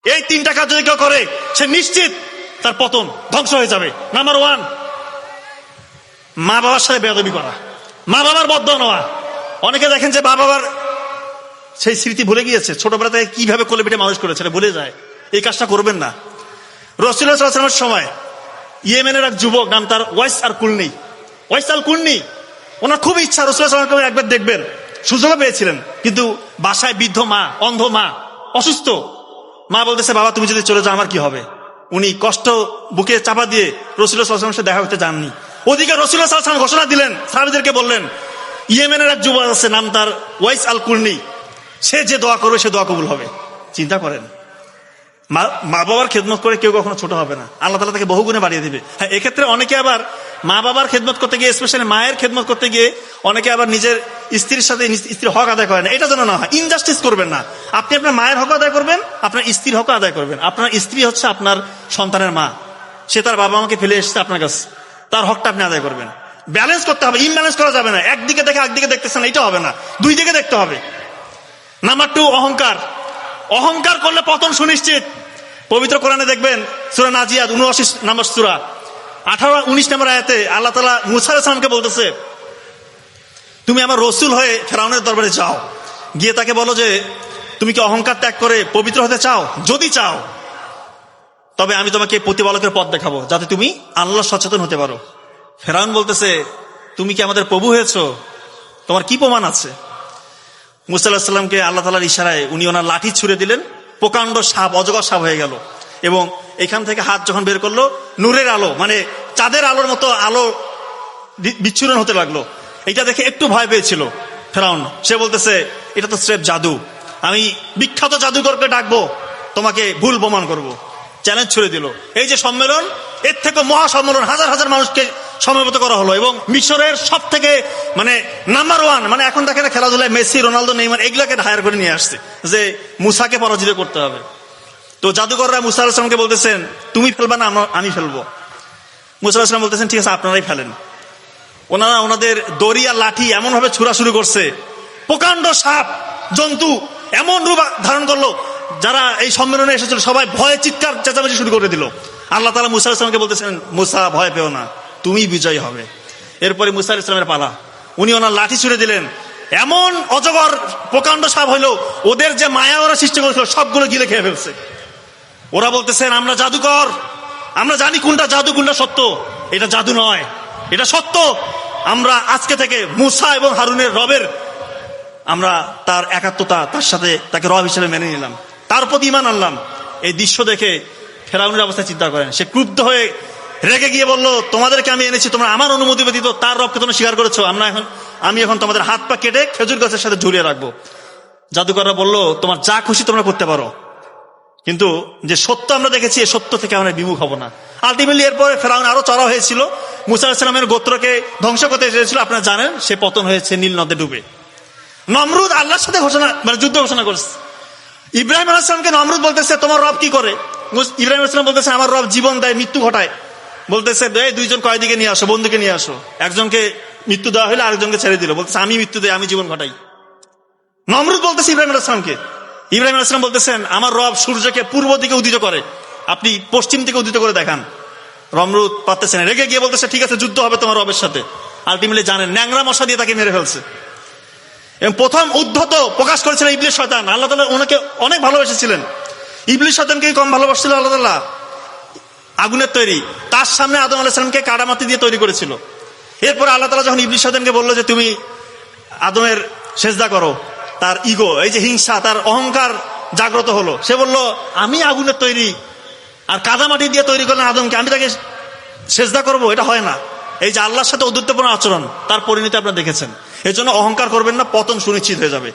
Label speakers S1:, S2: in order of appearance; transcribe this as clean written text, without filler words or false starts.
S1: এই তিনটা কাজ যদি কেউ করে সে নিশ্চিত তার পতন, ধ্বংস হয়ে যাবে। নাম্বার ওয়ান, মা বাবার সাথে বেয়াদবি করা, মা বাবার বদদোয়া নেওয়া। অনেকে দেখেন যে মা বাবার সেই স্মৃতি ভুলে গিয়েছে, ছোটবেলা থেকে কিভাবে কোলে পিঠে মানুষ করেছে ভুলে যায়। এই কাজটা করবেন না। রাসূলুল্লাহ সাল্লাল্লাহু আলাইহি ওয়াসাল্লামের সময় ইয়েমেনের এক যুবক, নাম তার ওয়াইস আল কুরনি, ওনার খুব ইচ্ছা রাসূলুল্লাহ সাল্লাল্লাহু আলাইহি ওয়াসাল্লামকে একবার দেখবেন, সুযোগও পেয়েছিলেন, কিন্তু বাসায় বৃদ্ধ মা, অন্ধ মা, অসুস্থ মা বলতেছে, বাবা তুমি যদি চলে যাও আমার কি হবে। উনি কষ্ট বুকে চাপা দিয়ে রাসূলুল্লাহ সাল্লাল্লাহু আলাইহি ওয়াসাল্লামের সাথে দেখা করতে যাননি। ওদিকে রাসূলুল্লাহ সাল্লাল্লাহু আলাইহি ওয়াসাল্লাম ঘোষণা দিলেন, সাহাবীদেরকে বললেন, ইয়েমেনের এক যুবক আছে, নাম তার ওয়াইস আল কুরনি, সে যে দোয়া করবে সে দোয়া কবুল হবে। চিন্তা করেন, মা বাবার খেদমত করে কেউ কখনো ছোট হবে না, আল্লাহ তাআলা তাকে বহুগুণে বাড়িয়ে দিবে। হ্যাঁ, এক্ষেত্রে অনেকে আবার মা বাবার খেদমত করতে গিয়ে, স্পেশালি মায়ের খেদমত করতে গিয়ে অনেকে আবার নিজের স্ত্রীর সাথে স্ত্রীর হক আদায় করেন। এটা যেন না হয়, ইনজাস্টিস করবেন না। আপনি আপনার মায়ের হক আদায় করবেন, আপনার স্ত্রীর হক আদায় করবেন। আপনার স্ত্রী হচ্ছে আপনার সন্তানের মা, সে তার বাবা মাকে ফেলে এসেছে আপনার কাছে, তার হকটা আপনি আদায় করবেন। ব্যালেন্স করতে হবে, ইমব্যালেন্স করা যাবে না। একদিকে দেখে একদিকে দেখতেছেন, এটা হবে না, দুই দিকে দেখতে হবে। নাম্বার টু, অহংকার করলে পতন সুনিশ্চিত। পবিত্র কোরআনে দেখবেন সূরা নাজিয়াত 79 নম্বর সূরা 18-19 নম্বর আয়াতে আল্লাহ তাআলা মূসা আলাইহিস সালামকে বলতেছে, তুমি আমার রাসূল হয়ে ফেরাউনের দরবারে যাও, গিয়ে তাকে বলো যে তুমি কি অহংকার ত্যাগ করে পবিত্র হতে চাও? যদি চাও তবে আমি তোমাকে প্রতিপালকের পথ দেখাবো, যাতে তুমি আল্লাহ সচেতন হতে পারো। ফেরাউন বলতেছে, তুমি কি আমাদের প্রভু হয়েছো? তোমার কি প্রমাণ আছে? মূসা আলাইহিস সালামকে আল্লাহ তাআলার ইশারায় উনি ওনার লাঠি ছুঁড়ে দিলেন, প্রকাণ্ড সাপ, অজগর সাপ হয়ে গেল। এবং এখান থেকে হাত যখন বের করলো, নূরের আলো, মানে চাঁদের আলোর মতো আলো বিচ্ছুরণ হতে লাগলো। এটা দেখে একটু ভয় পেয়েছিল ফেরাউন। সে বলতেছে, এটা তো স্রেফ জাদু, আমি বিখ্যাত জাদুকরকে ডাকবো, তোমাকে ভুল প্রমাণ করব। চ্যালেঞ্জ ছুড়ে দিল। এই যে সম্মেলন, এর থেকে মহা সম্মেলন, হাজার হাজার মানুষকে সমবেত করা হলো, এবং মিশরের সব থেকে মানে নাম্বার ওয়ান, মানে এখন দেখেন খেলাধুলায় মেসি, রোনালদো, নেইমার এগুলাকে হায়ার করে নিয়ে আসছে যে মুসাকে পরাজিত করতে হবে। তো জাদুকররা মুসা আলাইহিস সালামকে বলতেছেন, তুমি ফেলবা না আমি ফেলবো। মুসা আলাইহিস সালাম বলতেছেন, ঠিক আছে আপনারাই ফেলেন। ওনারা ওনাদের দড়ি আর লাঠি এমন ভাবে ছুড়া শুরু করছে, প্রকাণ্ড সাপ জন্তু এমন রূপ ধারণ করলো, যারা এই সম্মেলনে এসেছিল সবাই ভয়ে চিৎকার চেঁচামেচি শুরু করে দিল। আল্লাহ তাআলা মুসা আলাইহিস সালামকে বলতেছেন, মুসা ভয় পেও না, তুমি বিজয়ী হবে। এরপরে মুসা আলাইহিস সালামের পালা, উনি ওনার লাঠি ছুড়ে দিলেন, এমন অজগর প্রকাণ্ড সাপ হইলো, ওদের যে মায়া ওরা সৃষ্টি করেছিল সবগুলো গিলে খেয়ে ফেলছে। ওরা বলতেছেন, আমরা জাদুকর, আমরা জানি কোনটা জাদু কোনটা সত্য। এটা জাদু নয়, এটা সত্য। আমরা আজকে থেকে মুসা এবং হারুনের রবের, আমরা তার একাত্মতা, তার সাথে তাকে রব হিসেবে মেনে নিলাম, তার প্রতি ঈমান আনলাম। এই দৃশ্য দেখে ফেরাউনের অবস্থা চিন্তা করেন। সে ক্রুদ্ধ হয়ে রেগে গিয়ে বলল, তোমাদেরকে আমি এনেছি, তোমরা আমার অনুমতি ব্যতীত তার রবকে তোমরা স্বীকার করেছো, আমি এখন তোমাদের হাত পা কেটে খেজুর গাছের সাথে ঝুলিয়ে রাখবো। জাদুকররা বলল, তোমার যা খুশি তোমরা করতে পারো, কিন্তু যে সত্য আমরা দেখেছি, এই সত্য থেকে আমরা বিমুখ হব না। আলটিমেটলি এরপরে ফেরাউন আরো চড়া হয়েছিল, মুসা আলাইহিস সালামের গোত্রকে ধ্বংস করতে এসেছিল। আপনারা জানেন সে পতন হয়েছে নীল নদে ডুবে। নমরুদ আল্লাহর সাথে যুদ্ধ ঘোষণা করেছে। ইব্রাহিম আলাইহিস সালামকে নমরুদ বলতেছে, তোমার রব কি করে? ইব্রাহিম আলাইহিস সালাম বলতেছে, আমার রব জীবন দেয়, মৃত্যু ঘটায়। বলতেছে, দুইজন কয়েদিকে নিয়ে আসো, বন্ধুকে নিয়ে আসো। একজনকে মৃত্যু দেওয়া হলে আরেকজনকে ছেড়ে দিল। বলতেছে, আমি মৃত্যু দেয়, আমি জীবন ঘটাই। নমরুদ বলতেছে ইব্রাহিম আলাইহিস সালামকে। ইব্রাহিম আলাইহিস সালাম বলতেছেন, আমার রব সূর্যকে পূর্ব দিকে উদিত করে, আপনি পশ্চিম দিকে উদিত করে দেখান। নমরুদ পারতেছে না, রেগে গিয়ে বলতেছে, ঠিক আছে যুদ্ধ হবে তোমার রবের সাথে। আলটিমেটলি জানেন, ন্যাংরা মশা দিয়ে তাকে মেরে ফেলছে। এবং প্রথম উদ্ধত প্রকাশ করেছিলেন ইবলিস শয়তান। আল্লাহ তাআলা ওনাকে অনেক ভালোবেসেছিলেন। ইবলিস শয়তানকে কম ভালোবাসছিল আল্লাহ তাআলা? আগুনের তৈরি, তার সামনে আদম আলাইহিস সালামকে কাদামাটি দিয়ে তৈরি করেছিল। এরপর আল্লাহ তাআলা যখন ইবলিস শয়তানকে বললো যে তুমি আদমের সেজদা করো, তার ইগো, এই যে হিংসা, তার অহংকার জাগ্রত হলো। সে বলল, আমি আগুনের তৈরি আর কাদামাটি দিয়ে তৈরি করলেন আদমকে, আমি তাকে সেজদা করবো? এটা হয় না। এই যে আল্লাহর সাথে অদ্বৈতপূর্ণ আচরণ, তার পরিণতি আপনারা দেখেছেন। এই জন্য অহংকার করবেন না, পতন সুনিশ্চিত হয়ে যাবে।